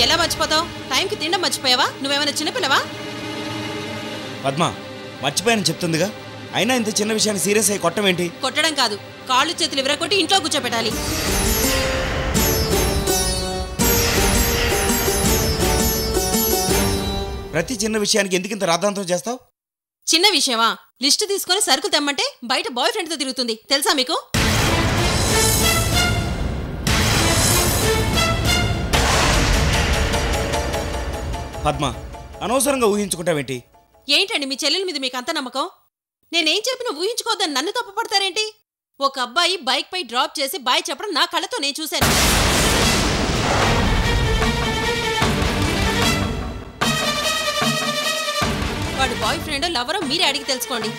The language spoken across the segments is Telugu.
ఎలా మర్చిపోతావు? టైంకి తినడం మర్చిపోయావా? నువ్వేమైనా చిన్నపిల్లవా? పద్మ మర్చిపోయానని చెప్తుందిగా, అయినా ఇంత చిన్న విషయాన్ని సీరియస్ అయ్యి కొట్టమేంటి? కొట్టడం కాదు, కాళ్ళు చేతులు విరగొట్టి ఇంట్లో కూర్చోబెట్టాలి. ప్రతి చిన్న విషయానికి ఎందుకింత రాద్ధాంతం చేస్తావు? చిన్న విషయమా? లిస్టు తీసుకొని సరుకులు తెమ్మంటే బయట బాయ్ ఫ్రెండ్తో తిరుగుతుంది, తెలుసా మీకు? పద్మ అనవసరంగా ఊహించుకుంటావేంటి? ఏంటండి మీ చెల్లెల మీద మీకు అంత నమ్మకం? నేనేం చెప్పినా ఊహించుకోవద్దని నన్ను తప్పుపడతారేంటి? ఒక అబ్బాయి బైక్ పై డ్రాప్ చేసి బాయ్ చెప్పడం నా కళ్ళతో నేను చూశాను. వాడు బాయ్ ఫ్రెండ్ లవరో మీరే అడిగి తెలుసుకోండి.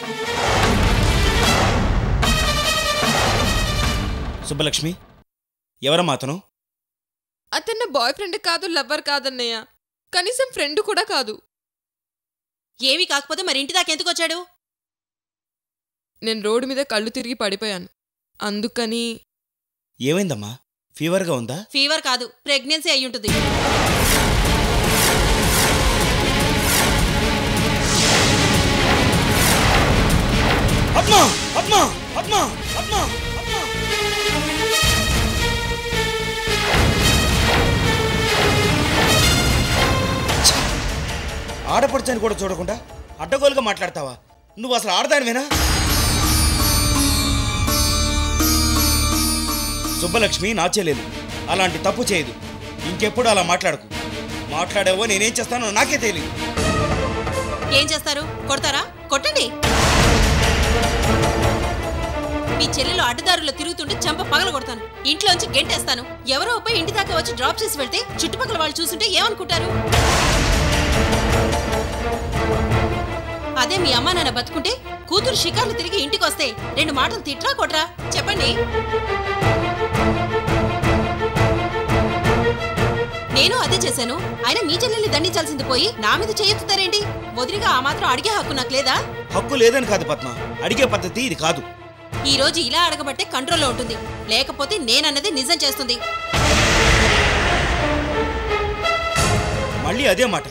సుబ్బలక్ష్మి, ఎవరమ్మా అతను? అతన్న బాయ్ ఫ్రెండ్ కాదు, లవ్వర్ కాదన్నయ్య, కనీసం ఫ్రెండ్ కూడా కాదు. ఏమీ కాకపోతే మరి ఇంటి దాకా ఎందుకు వచ్చాడు? నేను రోడ్డు మీద కళ్ళు తిరిగి పడిపోయాను, అందుకని. ఏమైందమ్మా? ఫీవర్గా ఉందా? ఫీవర్ కాదు, ప్రెగ్నెన్సీ అయ్యుంటుంది. ఆడపడుచని కూడా చూడకుండా అడ్డగోలుగా మాట్లాడతావా? నువ్వు అసలు ఆడదానివేనా? సుబ్బలక్ష్మి నా చెల్లెలు, అలాంటి తప్పు చేయదు. ఇంకెప్పుడు అలా మాట్లాడకు. మాట్లాడావో నేనేం చేస్తానో నాకే తెలియదు. ఏం చేస్తారు? కొడతారా? కొట్టండి. మీ చెల్లెలు అడ్డదారుల్లో తిరుగుతుంటే చంప పగల కొడతాను, ఇంట్లోంచి గెంటేస్తాను. ఎవరో పోయి ఇంటి దాకా వచ్చి డ్రాప్ చేసి వెళ్తే చుట్టుపక్కల వాళ్ళు చూస్తుంటే ఏమనుకుంటారు? అదే మీ అమ్మా నాన్న బతుకుంటే కూతురు షికార్లు తిరిగి ఇంటికి వస్తే 2 మాటలు తిట్రా కొట్రా చెప్పండి. నేను అదే చేశాను. ఆయన మీ చెల్లెల్ని దండించాల్సింది పోయి నా మీద చేయెత్తుతారేంటి? వదిలిగా ఆ మాత్రం అడిగే హక్కు నాకు లేదా? హక్కు లేదని కాదు పద్మ, అడిగే పద్ధతి ఇది కాదు. ఈ రోజు ఇలా అడగబట్టే కంట్రోల్లో ఉంటుంది, లేకపోతే నేనన్నది నిజం చేస్తుంది. మళ్ళీ అదే మాట.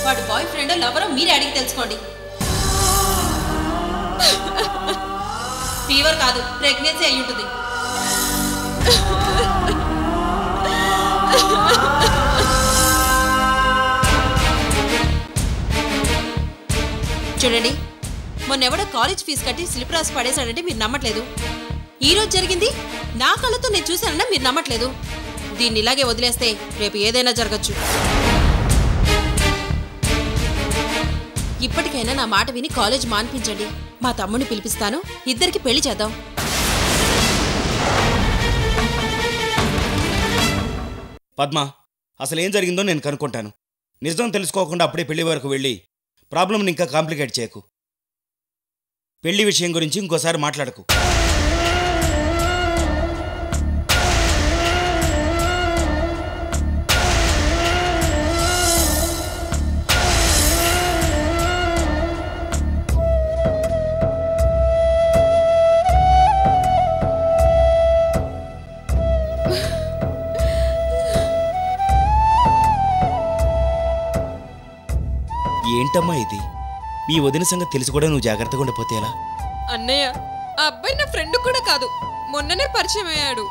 వాడు బాయ్ ఫ్రెండ్ లవరో మీరే అడిగి తెలుసుకోండి. ఫీవర్ కాదు, ప్రెగ్నెన్సీ అయి ఉంటుంది. చూడండి, మొన్నెవడో కాలేజ్ ఫీజు కట్టి స్లిప్ రాసి పడేశాడంటే మీరు నమ్మట్లేదు. ఈ రోజు జరిగింది నా కళ్ళతో నేను చూశానన్నా మీరు నమ్మట్లేదు. దీన్ని ఇలాగే వదిలేస్తే రేపు ఏదైనా జరగచ్చు. ఇప్పటికైనా నా మాట విని కాలేజ్ మాన్పించండి. మా తమ్ముడిని పిలిపిస్తాను, ఇద్దరికి పెళ్లి చేద్దాం. పద్మ, అసలు ఏం జరిగిందో నేను కనుక్కుంటాను. నిజం తెలుసుకోకుండా అప్పుడే పెళ్లి వరకు వెళ్ళి ప్రాబ్లంని ఇంకా కాంప్లికేట్ చేయకు. పెళ్లి విషయం గురించి ఇంకోసారి మాట్లాడకు. ఏంటమ్మా ఇది? మీ వదిన సంగతి తెలిసి కూడా నువ్వు జాగ్రత్తగా ఉండిపోతే ఎలా? అన్నయ్య, ఆ అబ్బాయి నా ఫ్రెండ్ కూడా కాదు, మొన్ననే పరిచయం అయ్యాడు.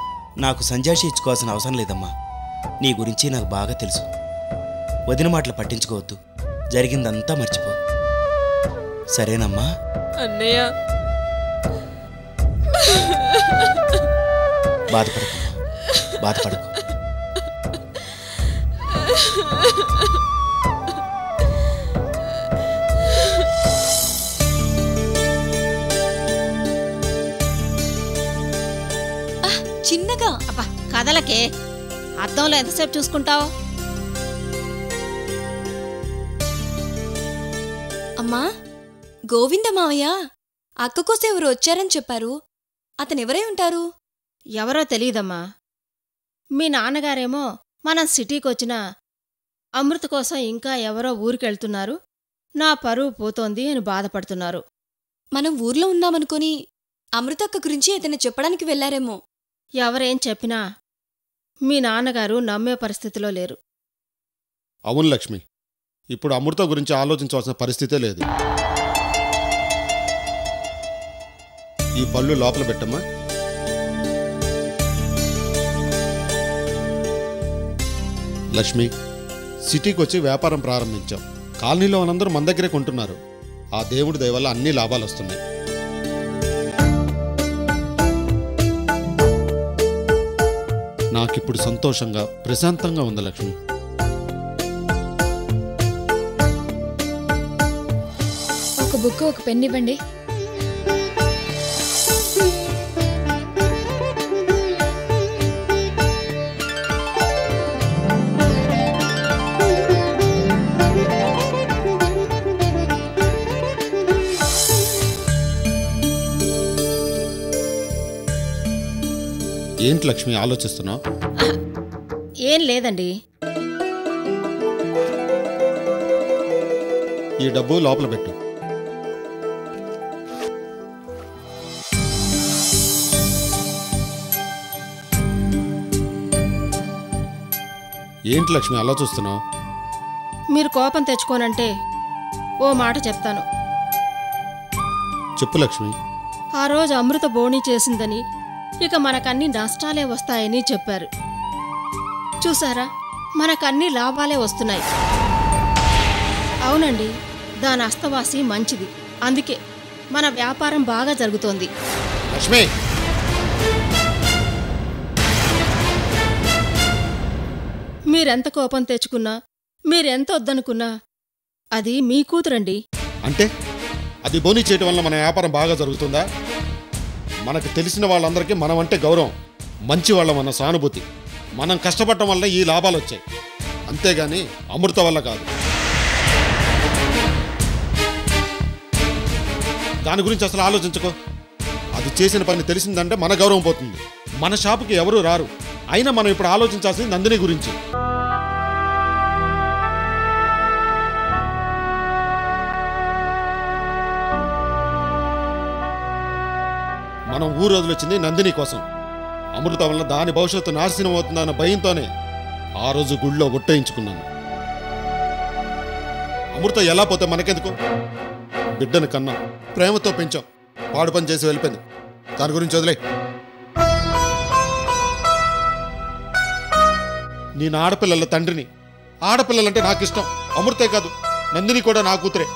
నాకు సంజాషి ఇచ్చుకోవాల్సిన అవసరం లేదమ్మా. నీ గురించి నాకు బాగా తెలుసు. వదిన మాటలు పట్టించుకోవద్దు, జరిగిందంతా మర్చిపో, సరేనమ్మా? అన్నయ్య, బాధపడకమ్మా, బాధపడకు. చిన్నగా అబ్బా కదలకే, అద్దంలో ఎంతసేపు చూసుకుంటావు? అమ్మా, గోవింద మావయ్య అక్క కోసం ఎవరు వచ్చారని చెప్పారు. అతనెవరై ఉంటారు? ఎవరో తెలీదమ్మా. మీ నాన్నగారేమో మనం సిటీకొచ్చినా అమృత కోసం ఇంకా ఎవరో ఊరికెళ్తున్నారు, నా పరువు పోతోంది అని బాధపడుతున్నారు. మనం ఊర్లో ఉన్నామనుకుని అమృతక్క గురించి ఏదైనా చెప్పడానికి వెళ్లారేమో. ఎవరేం చెప్పినా మీ నాన్నగారు నమ్మే పరిస్థితిలో లేరు. అవును లక్ష్మి, ఇప్పుడు అమృత గురించి ఆలోచించవలసిన పరిస్థితే లేదు. ఈ పళ్ళు లోపల పెట్టమ్మా. లక్ష్మి, సిటీకి వచ్చి వ్యాపారం ప్రారంభించాం. కాలనీలో అందరూ మన దగ్గరే కొంటున్నారు. ఆ దేవుడి దయ వల్ల అన్ని లాభాలు వస్తున్నాయి. నాకిప్పుడు సంతోషంగా ప్రశాంతంగా ఉంది లక్ష్మి. ఒక బుక్, ఒక పెన్ ఇవ్వండి. ఏంటి లక్ష్మి ఆలోచిస్తున్నావు? ఏం లేదండి. ఈ డబ్బు లోపల పెట్టు. ఏంటి లక్ష్మి అలా చూస్తున్నావు? మీరు కోపం తెచ్చుకోనంటే ఓ మాట చెప్తాను. చెప్పు లక్ష్మి. ఆ రోజు అమృత బోణీ చేసిందని ఇక మనకన్నీ నష్టాలే వస్తాయని చెప్పారు. చూసారా, మనకన్నీ లాభాలే వస్తున్నాయి. అవునండి, దాని అస్తవాసి మంచిది. అందుకే మన వ్యాపారం బాగా జరుగుతోంది. లక్ష్మి, మీరెంత కోపం తెచ్చుకున్నా, మీరెంత వద్దనుకున్నా అది మీ కూతురండి. అంటే అది బోనీ చేయటం వల్ల మన వ్యాపారం బాగా జరుగుతుందా? మనకు తెలిసిన వాళ్ళందరికీ మనం అంటే గౌరవం, మంచి వాళ్ళ మన సానుభూతి. మనం కష్టపడటం వల్ల ఈ లాభాలు వచ్చాయి, అంతేగాని అమృత వల్ల కాదు. దాని గురించి అసలు ఆలోచించుకో. అది చేసిన పని తెలిసిందంటే మన గౌరవం పోతుంది. మన షాపుకి ఎవరూ రారు. అయినా మనం ఇప్పుడు ఆలోచించాల్సింది నందిని గురించి. మనం ఊరు వదిలొచ్చింది నందిని కోసం. అమృత వల్ల దాని భవిష్యత్తు నాశనం అవుతుందన్న భయంతోనే ఆ రోజు గుళ్ళో ఒట్టయించుకున్నాను. అమృత ఎలా పోతే మనకెందుకు? బిడ్డను కన్నా ప్రేమతో పెంచాం, పాడు పని చేసి వెళ్ళిపోయింది. దాని గురించి వదిలే. నేను ఆడపిల్లల తండ్రిని. ఆడపిల్లలంటే నాకు ఇష్టం. అమృతే కాదు, నందిని కూడా నా కూతురే.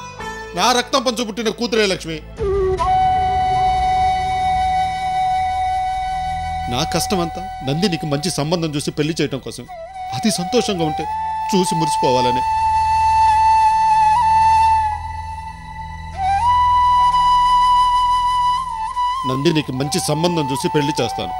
నా రక్తం పంచు పుట్టిన కూతురే లక్ష్మి. నా కష్టమంతా నందినికి మంచి సంబంధం చూసి పెళ్లి చేయటం కోసం. అది సంతోషంగా ఉంటే చూసి మురిసిపోవాలని. నందినికి మంచి సంబంధం చూసి పెళ్లి చేస్తాను.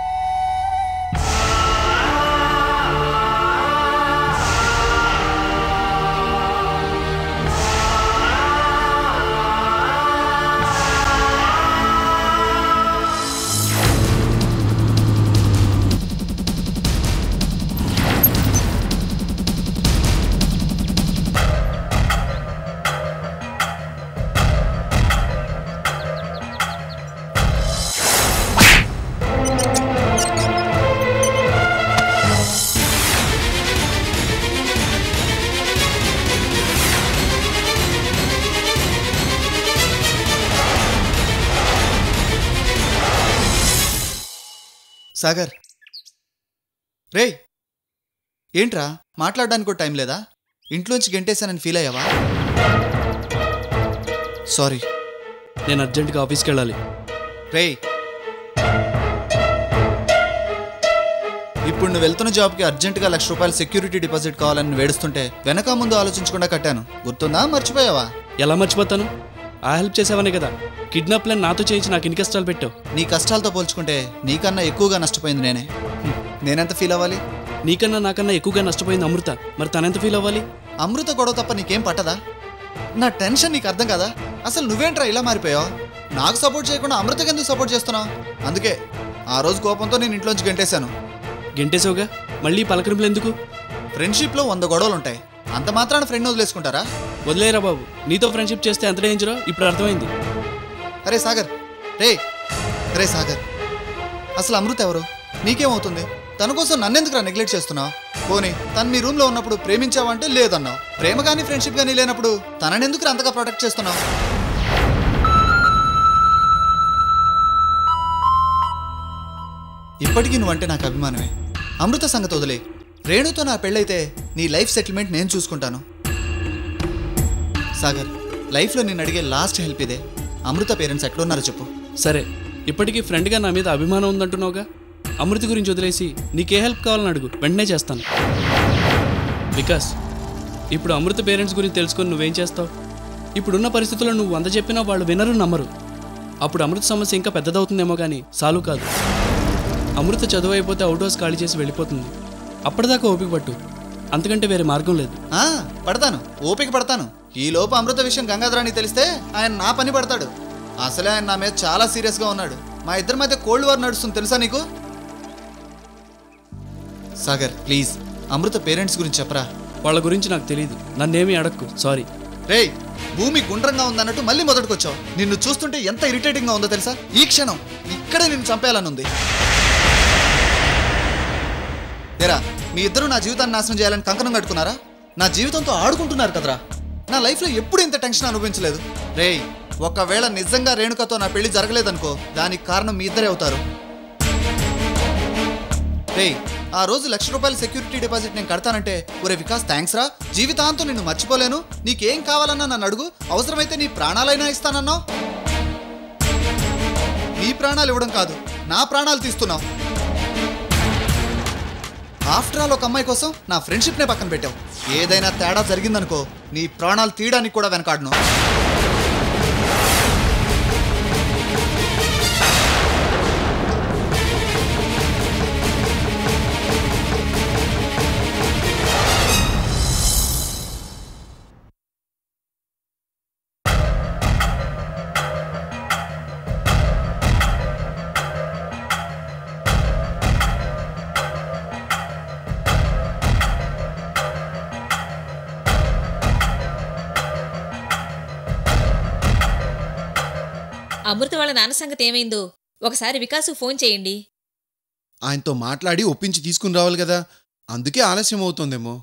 సాగర్, రే ఏంట్రా మాట్లాడడానికి కూడా టైం లేదా? ఇంట్లోంచి గెంటేశానని ఫీల్ అయ్యావా? సారీ, నేను అర్జెంటుగా ఆఫీస్కి వెళ్ళాలి. రే ఇప్పుడు నువ్వు వెళ్తున్న జాబ్కి అర్జెంటుగా ₹1,00,000 సెక్యూరిటీ డిపాజిట్ కావాలని వేడుస్తుంటే వెనక ముందు ఆలోచించకుండా కట్టాను. గుర్తుందా? మర్చిపోయావా? ఎలా మర్చిపోతాను? ఆ హెల్ప్ చేసావనే కదా కిడ్నాప్ ప్లాన్ నాతో చేయించి నాకు ఇన్ని కష్టాలు పెట్టావు. నీ కష్టాలతో పోల్చుకుంటే నీకన్నా ఎక్కువగా నష్టపోయింది నేనే. నేనెంత ఫీల్ అవ్వాలి? నీకన్నా నాకన్నా ఎక్కువగా నష్టపోయింది అమృత. మరి తనెంత ఫీల్ అవ్వాలి? అమృత గొడవ తప్ప నీకేం పట్టదా? నా టెన్షన్ నీకు అర్థం కదా? అసలు నువ్వేంట్రా ఇలా మారిపోయావు? నాకు సపోర్ట్ చేయకుండా అమృతకి ఎందుకు సపోర్ట్ చేస్తున్నావు? అందుకే ఆ రోజు కోపంతో నేను ఇంట్లోంచి గెంటేశాను. గెంటేసావుగా, మళ్ళీ పలకరింపులు ఎందుకు? ఫ్రెండ్షిప్లో 100 గొడవలు ఉంటాయి, అంత మాత్రాన ఫ్రెండ్ వదిలేసుకుంటారా? వదిలేరా బాబు, నీతో ఫ్రెండ్షిప్ చేస్తే ఎంత డేంజరో ఇప్పుడు అర్థమైంది. అరే సాగర్, రే సాగర్, అసలు అమృత ఎవరు? నీకేమవుతుంది? తన కోసం నన్నెందుకురా నెగ్లెక్ట్ చేస్తున్నావు? పోనీ తను మీ రూమ్లో ఉన్నప్పుడు ప్రేమించావంటే లేదన్నావు. ప్రేమ కానీ ఫ్రెండ్షిప్ కానీ లేనప్పుడు తననెందుకు అంతగా ప్రొటెక్ట్ చేస్తున్నావు? ఇప్పటికీ నువ్వంటే నాకు అభిమానమే. అమృత సంగతి వదిలే. రేణుతో నా పెళ్ళైతే నీ లైఫ్ సెటిల్మెంట్ నేను చూసుకుంటాను. సాగర్, లైఫ్లో నేను అడిగే లాస్ట్ హెల్ప్ ఇదే. అమృత పేరెంట్స్ ఎక్కడున్నారో చెప్పు. సరే, ఇప్పటికీ ఫ్రెండ్గా నా మీద అభిమానం ఉందంటున్నావుగా, అమృత గురించి వదిలేసి నీకే హెల్ప్ కావాలని అడుగు, వెంటనే చేస్తాను. వికాస్, ఇప్పుడు అమృత పేరెంట్స్ గురించి తెలుసుకొని నువ్వేం చేస్తావు? ఇప్పుడున్న పరిస్థితుల్లో నువ్వు 100 చెప్పినా వాళ్ళు వినరు, నమ్మరు. అప్పుడు అమృత సమస్య ఇంకా పెద్దదవుతుందేమో కానీ సాల్వ్ కాదు. అమృత చదువు అయిపోతే అవుట్ హౌస్ ఖాళీ చేసి వెళ్ళిపోతుంది. అప్పటిదాకా ఓపిక పట్టు, అంతకంటే వేరే మార్గం లేదు. పడతాను, ఓపిక పడతాను. ఈ లోపు అమృత విషయం గంగాధరానికి తెలిస్తే ఆయన నా పని పడతాడు. అసలే ఆయన నా మీద చాలా సీరియస్గా ఉన్నాడు. మా ఇద్దరి మధ్య కోల్డ్ వార్ నడుస్తుంది, తెలుసా నీకు? సాగర్ ప్లీజ్, అమృత పేరెంట్స్ గురించి చెప్పరా. వాళ్ళ గురించి నాకు తెలియదు, నన్నేమీ అడక్కు, సారీ. రేయ్, భూమి గుండ్రంగా ఉందన్నట్టు మళ్ళీ మొదటికొచ్చావు. నిన్ను చూస్తుంటే ఎంత ఇరిటేటింగ్గా ఉందో తెలుసా? ఈ క్షణం ఇక్కడే నిన్ను చంపేయాలని ఉంది. ఏరా, మీ ఇద్దరు నా జీవితాన్ని నాశనం చేయాలని కంకణం కట్టుకున్నారా? నా జీవితంతో ఆడుకుంటున్నారు కదరా. నా లైఫ్లో ఎప్పుడు ఇంత టెన్షన్ అనుభవించలేదు. రేయ్, ఒకవేళ నిజంగా రేణుకతో నా పెళ్లి జరగలేదనుకో, దానికి కారణం మీ ఇద్దరే అవుతారు. రేయ్, ఆ రోజు ₹1,00,000 సెక్యూరిటీ డిపాజిట్ నేను కడతానంటే, ఒరే వికాస్ థ్యాంక్స్ రా, జీవితాంతం నిన్ను మర్చిపోలేను, నీకేం కావాలన్నా నన్ను అడుగు, అవసరమైతే నీ ప్రాణాలైనా ఇస్తానన్నావు. నీ ప్రాణాలు ఇవ్వడం కాదు, నా ప్రాణాలు తీస్తున్నావు. ఆఫ్టర్ ఆల్ ఒక అమ్మాయి కోసం నా ఫ్రెండ్షిప్నే పక్కన పెట్టావు. ఏదైనా తేడా జరిగిందనుకో, నీ ప్రాణాలు తీయడానికి కూడా వెనకాడను. అమృత వాళ్ళ నాన్న సంగతి ఏమైందో ఒకసారి వికాసు ఫోన్ చేయండి. ఆయనతో మాట్లాడి ఒప్పించి తీసుకుని రావాలి కదా, అందుకే ఆలస్యం అవుతుందేమో.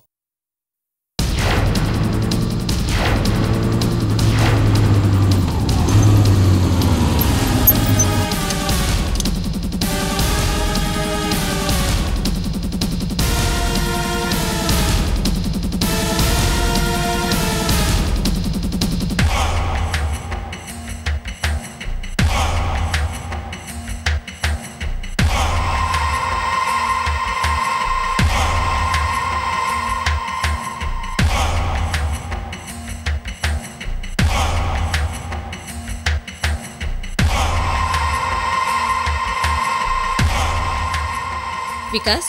వికాస్,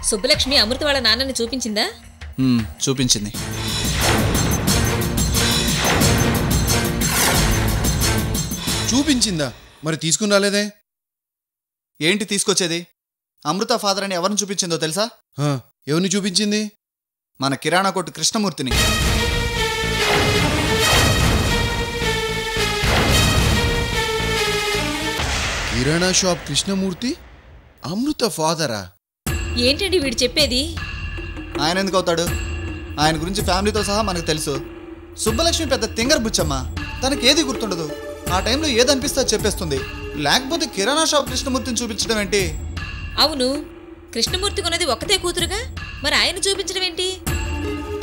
సుబ్బలక్ష్మి అమృత వాళ్ళ నాన్నని చూపించిందా? చూపించింది. చూపించిందా? మరి తీసుకుని రాలేదే? ఏంటి తీసుకొచ్చేది? అమృత ఫాదర్ అని ఎవరిని చూపించిందో తెలుసా? ఎవరిని చూపించింది? మన కిరాణా కొట్టు కృష్ణమూర్తిని. కిరాణా షాప్ కృష్ణమూర్తి అమృత ఫాదరా? ఏంటండి వీడు చెప్పేది? ఆయన ఎందుకు అవుతాడు? ఆయన గురించి ఫ్యామిలీతో సహా మనకు తెలుసు. సుబ్బలక్ష్మి పెద్ద తింగర్ బుచ్చమ్మ, తనకేది గుర్తుండదు. ఆ టైంలో ఏదనిపిస్తే చెప్పేస్తుంది. లేకపోతే కిరాణా షాప్ కృష్ణమూర్తిని చూపించడం ఏంటి? అవును, కృష్ణమూర్తి కొన్నది ఒక్కతే కూతురుగా, మరి ఆయన చూపించడం ఏంటి?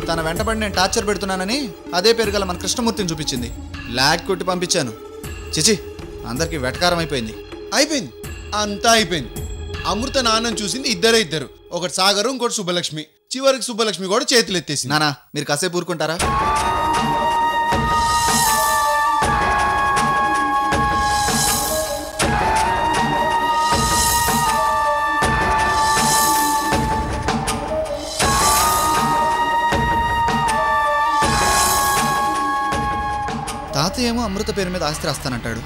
తన వెంటబడి నేను టార్చర్ పెడుతున్నానని అదే పేరు గల మన కృష్ణమూర్తిని చూపించింది. లాగ్ కొట్టి పంపించాను. చిచి, అందరికీ వెటకారం అయిపోయింది. అయిపోయింది, అంతా అయిపోయింది. అమృత నాన్నని చూసింది ఇద్దరు, ఒకటి సాగరు, ఇంకోటి సుబ్బలక్ష్మి. చివరికి సుబ్బలక్ష్మి కూడా చేతులు ఎత్తేసింది. నానా, మీరు కాసేపు ఊరుకుంటారా? తాత తాతయ్య ఏమో అమృత పేరు మీద ఆస్తి రాస్తానంటాడు.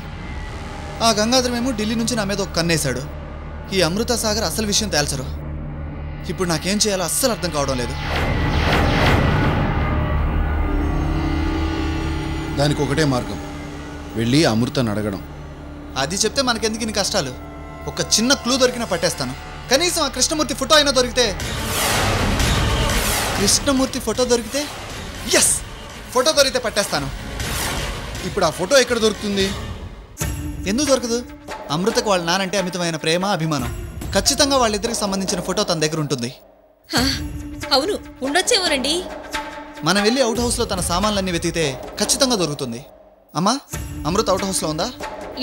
ఆ గంగాధరం ఏమో ఢిల్లీ నుంచి నా మీద ఒక కన్నేశాడు. ఈ అమృత సాగర్ అసలు విషయం తేల్చరు. ఇప్పుడు నాకేం చేయాలో అస్సలు అర్థం కావడం లేదు. దానికి ఒకటే మార్గం, వెళ్ళి అమృతను అడగడం. అది చెప్తే మనకెందుకు ఇన్ని కష్టాలు? ఒక చిన్న క్లూ దొరికినా పట్టేస్తాను. కనీసం ఆ కృష్ణమూర్తి ఫోటో అయినా దొరికితే. కృష్ణమూర్తి ఫోటో దొరికితే, ఎస్, ఫోటో దొరికితే పట్టేస్తాను. ఇప్పుడు ఆ ఫోటో ఎక్కడ దొరుకుతుంది? ఎందుకు దొరకదు? అమృతకు వాళ్ళ నానంటే అమితమైన ప్రేమ, అభిమానం. ఖచ్చితంగా వాళ్ళిద్దరికి సంబంధించిన ఫోటో తన దగ్గర ఉంటుంది. అవును, ఉండొచ్చేమోనండి. మనం వెళ్ళి అవుట్ హౌస్లో తన సామాన్లన్నీ వెతికితే ఖచ్చితంగా దొరుకుతుంది. అమ్మా, అమృత అవుట్ హౌస్లో ఉందా?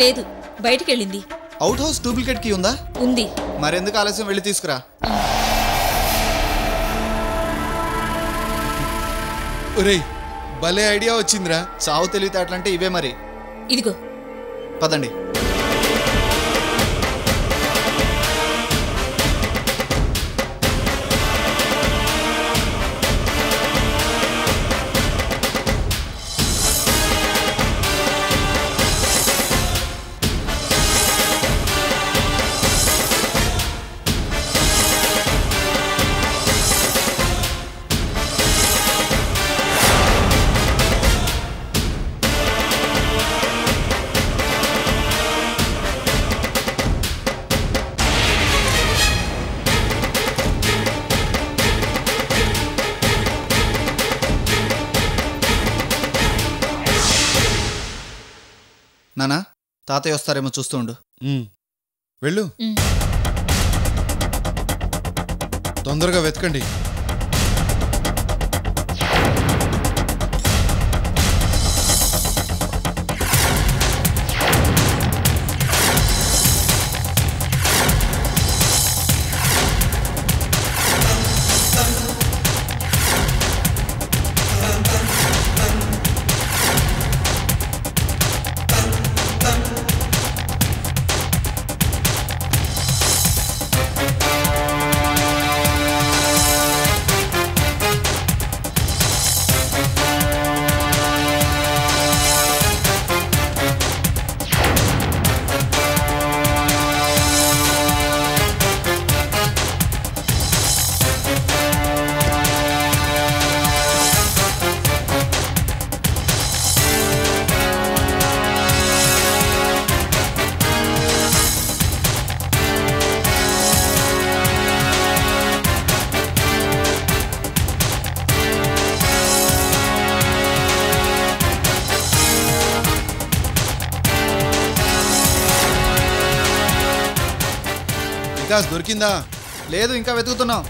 లేదు, బయటికి వెళ్ళింది. అవుట్ హౌస్ డూప్లికేట్ కీ ఉందా? ఉంది. మరెందుకు ఆలస్యం, వెళ్ళి తీసుకురా. ఒరేయ్, భలే ఐడియా వచ్చిందిరా. చావు తెలివితేటలంటే ఇవే మరి. ఇదిగో, పదండి. నానా, తాతయ్య వస్తారేమో చూస్తూ ఉండు. వెళ్ళు, తొందరగా వెతకండి. వికాస్, దొరికిందా? లేదు, ఇంకా వెతుకుతున్నాం.